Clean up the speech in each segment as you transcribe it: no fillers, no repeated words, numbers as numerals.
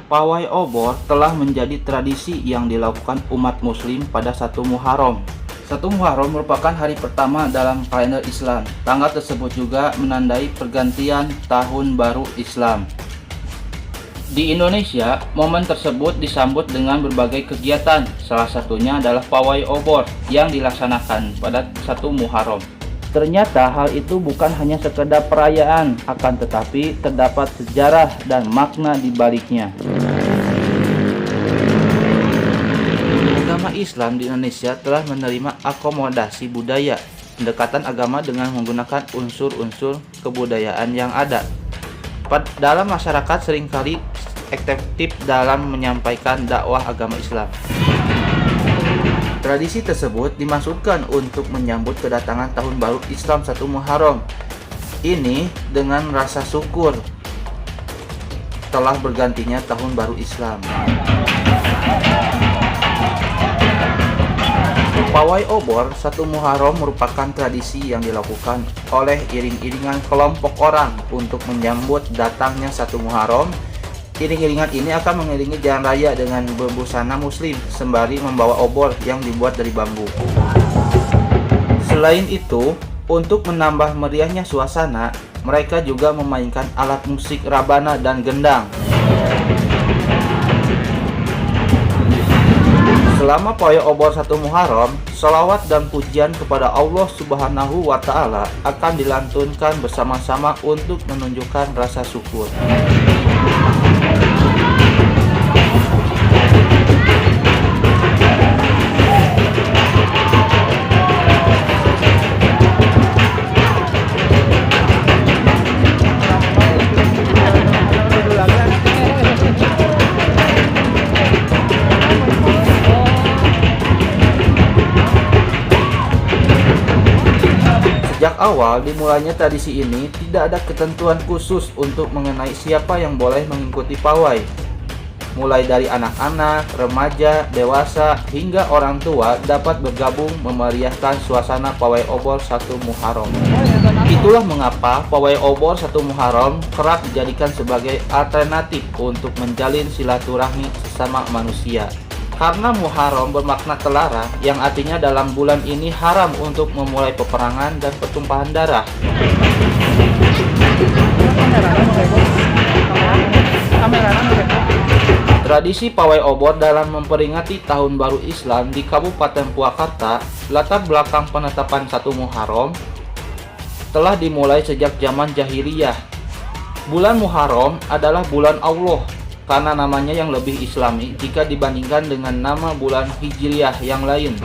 Pawai obor telah menjadi tradisi yang dilakukan umat muslim pada 1 Muharram. 1 Muharram merupakan hari pertama dalam kalender Islam. Tanggal tersebut juga menandai pergantian tahun baru Islam. Di Indonesia, momen tersebut disambut dengan berbagai kegiatan. Salah satunya adalah pawai obor yang dilaksanakan pada 1 Muharram. Ternyata hal itu bukan hanya sekedar perayaan, akan tetapi terdapat sejarah dan makna di baliknya. Agama Islam di Indonesia telah menerima akomodasi budaya, pendekatan agama dengan menggunakan unsur-unsur kebudayaan yang ada. Dalam masyarakat seringkali efektif dalam menyampaikan dakwah agama Islam. Tradisi tersebut dimaksudkan untuk menyambut kedatangan tahun baru Islam 1 Muharram. Ini dengan rasa syukur telah bergantinya tahun baru Islam. Pawai obor 1 Muharram merupakan tradisi yang dilakukan oleh iring-iringan kelompok orang untuk menyambut datangnya 1 Muharram. Iring-iringan ini akan mengiringi jalan raya dengan berbusana muslim sembari membawa obor yang dibuat dari bambu. Selain itu, untuk menambah meriahnya suasana, mereka juga memainkan alat musik rabana dan gendang. Selama pawai obor 1 Muharram, sholawat dan pujian kepada Allah Subhanahu wa Ta'ala akan dilantunkan bersama-sama untuk menunjukkan rasa syukur. Sejak awal dimulainya tradisi ini, tidak ada ketentuan khusus untuk mengenai siapa yang boleh mengikuti pawai. Mulai dari anak-anak, remaja, dewasa, hingga orang tua dapat bergabung memeriahkan suasana pawai obor 1 Muharram. Itulah mengapa pawai obor 1 Muharram kerap dijadikan sebagai alternatif untuk menjalin silaturahmi sesama manusia. Karena Muharram bermakna terlarang, yang artinya dalam bulan ini haram untuk memulai peperangan dan pertumpahan darah. Tradisi pawai obor dalam memperingati tahun baru Islam di Kabupaten Purwakarta, latar belakang penetapan 1 Muharram telah dimulai sejak zaman jahiliyah. Bulan Muharram adalah bulan Allah karena namanya yang lebih islami jika dibandingkan dengan nama bulan Hijriyah yang lain.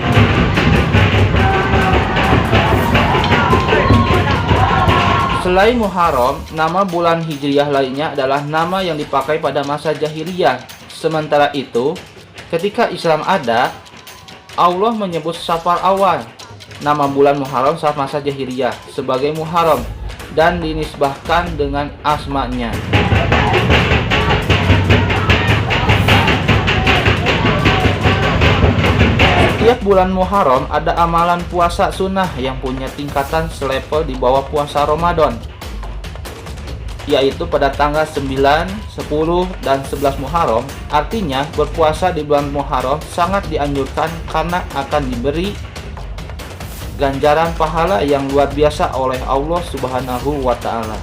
Selain Muharram, nama bulan Hijriyah lainnya adalah nama yang dipakai pada masa jahiliyah. Sementara itu, ketika Islam ada, Allah menyebut Safar Awal, nama bulan Muharram saat masa jahiliyah, sebagai Muharram dan dinisbahkan dengan asmanya. Setiap bulan Muharram ada amalan puasa sunnah yang punya tingkatan selevel di bawah puasa Ramadan, yaitu pada tanggal 9, 10, dan 11 Muharram. Artinya berpuasa di bulan Muharram sangat dianjurkan karena akan diberi ganjaran pahala yang luar biasa oleh Allah Subhanahu wa Ta'ala.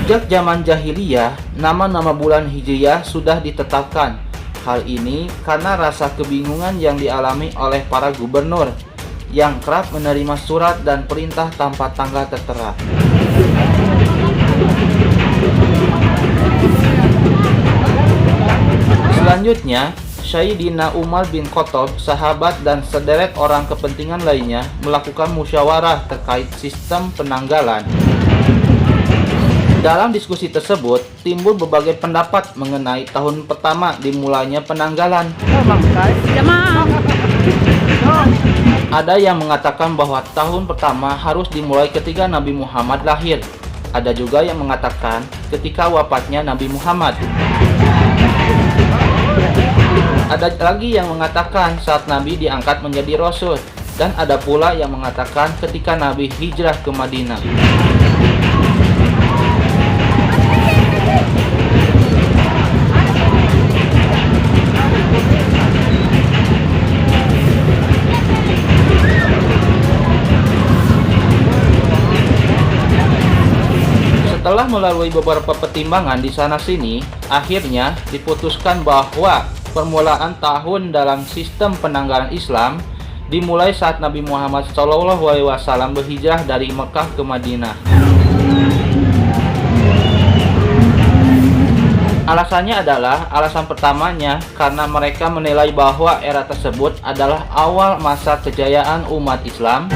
Sejak zaman jahiliyah, nama-nama bulan Hijriyah sudah ditetapkan. Hal ini karena rasa kebingungan yang dialami oleh para gubernur yang kerap menerima surat dan perintah tanpa tanggal tertera. Selanjutnya, Sayyidina Umar bin Khattab, sahabat dan sederet orang kepentingan lainnya melakukan musyawarah terkait sistem penanggalan. Dalam diskusi tersebut, timbul berbagai pendapat mengenai tahun pertama dimulainya penanggalan. Ada yang mengatakan bahwa tahun pertama harus dimulai ketika Nabi Muhammad lahir. Ada juga yang mengatakan ketika wafatnya Nabi Muhammad. Ada lagi yang mengatakan saat Nabi diangkat menjadi Rasul. Dan ada pula yang mengatakan ketika Nabi hijrah ke Madinah. Setelah melalui beberapa pertimbangan di sana-sini, akhirnya diputuskan bahwa permulaan tahun dalam sistem penanggalan Islam dimulai saat Nabi Muhammad SAW berhijrah dari Mekah ke Madinah. Alasannya adalah, alasan pertamanya karena mereka menilai bahwa era tersebut adalah awal masa kejayaan umat Islam.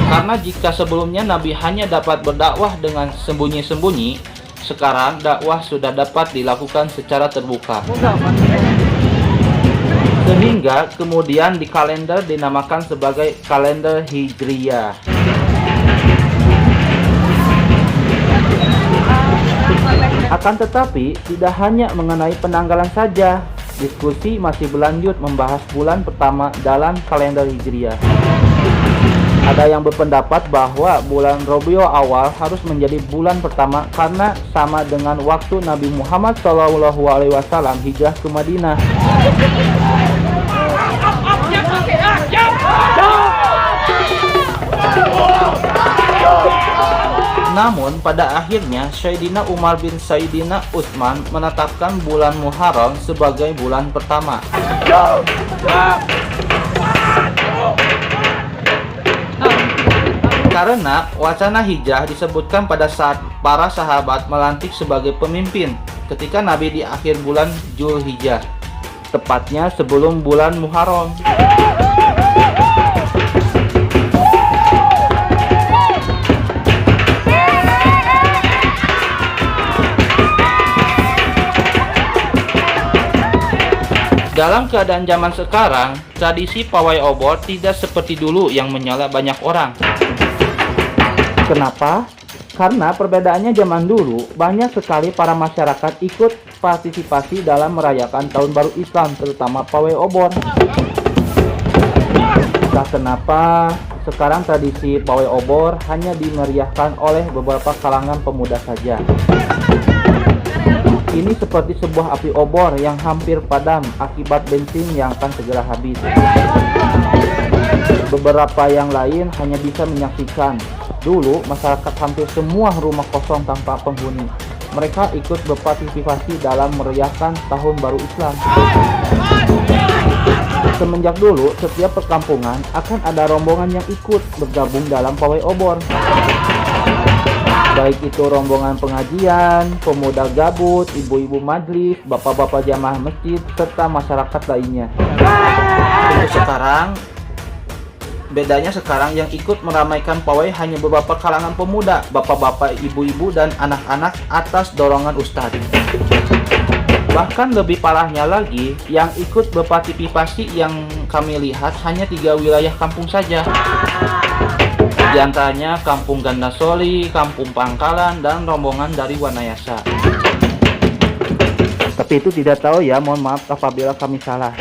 Karena jika sebelumnya Nabi hanya dapat berdakwah dengan sembunyi-sembunyi, sekarang dakwah sudah dapat dilakukan secara terbuka. Sehingga kemudian di kalender dinamakan sebagai kalender Hijriyah. Akan tetapi, tidak hanya mengenai penanggalan saja, diskusi masih berlanjut membahas bulan pertama dalam kalender Hijriyah. Ada yang berpendapat bahwa bulan Rabiul Awal harus menjadi bulan pertama karena sama dengan waktu Nabi Muhammad SAW hijrah ke Madinah. Namun pada akhirnya Sayyidina Umar bin Sayyidina Utsman menetapkan bulan Muharram sebagai bulan pertama. Karena wacana hijrah disebutkan pada saat para sahabat melantik sebagai pemimpin ketika Nabi di akhir bulan Zulhijjah, tepatnya sebelum bulan Muharram. Dalam keadaan zaman sekarang, tradisi pawai obor tidak seperti dulu yang menyala banyak orang. Kenapa? Karena perbedaannya zaman dulu, banyak sekali para masyarakat ikut partisipasi dalam merayakan Tahun Baru Islam, terutama pawai obor. Entah kenapa, sekarang tradisi pawai obor hanya dimeriahkan oleh beberapa kalangan pemuda saja. Ini seperti sebuah api obor yang hampir padam akibat bensin yang akan segera habis. Beberapa yang lain hanya bisa menyaksikan. Dulu, masyarakat hampir semua rumah kosong tanpa penghuni. Mereka ikut berpartisipasi dalam meriahkan Tahun Baru Islam. Semenjak dulu, setiap perkampungan akan ada rombongan yang ikut bergabung dalam pawai obor. Baik itu rombongan pengajian, pemuda gabut, ibu-ibu majlis, bapak-bapak jamaah masjid, serta masyarakat lainnya. Untuk sekarang, bedanya sekarang yang ikut meramaikan pawai hanya beberapa kalangan pemuda, bapak-bapak, ibu-ibu, dan anak-anak atas dorongan ustadz. Bahkan lebih parahnya lagi, yang ikut berpartisipasi yang kami lihat hanya 3 wilayah kampung saja. Di antaranya Kampung Gandasoli, Kampung Pangkalan, dan rombongan dari Wanayasa. Tapi itu tidak tahu ya, mohon maaf apabila kami salah.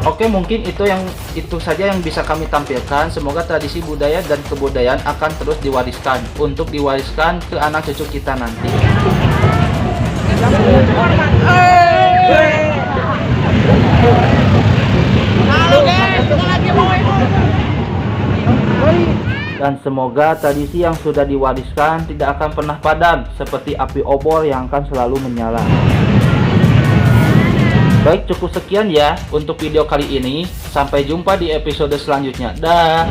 Oke, mungkin itu saja yang bisa kami tampilkan. Semoga tradisi budaya dan kebudayaan akan terus diwariskan untuk diwariskan ke anak cucu kita nanti. Dan semoga tradisi yang sudah diwariskan tidak akan pernah padam seperti api obor yang akan selalu menyala. Baik, cukup sekian ya untuk video kali ini. Sampai jumpa di episode selanjutnya. Dah.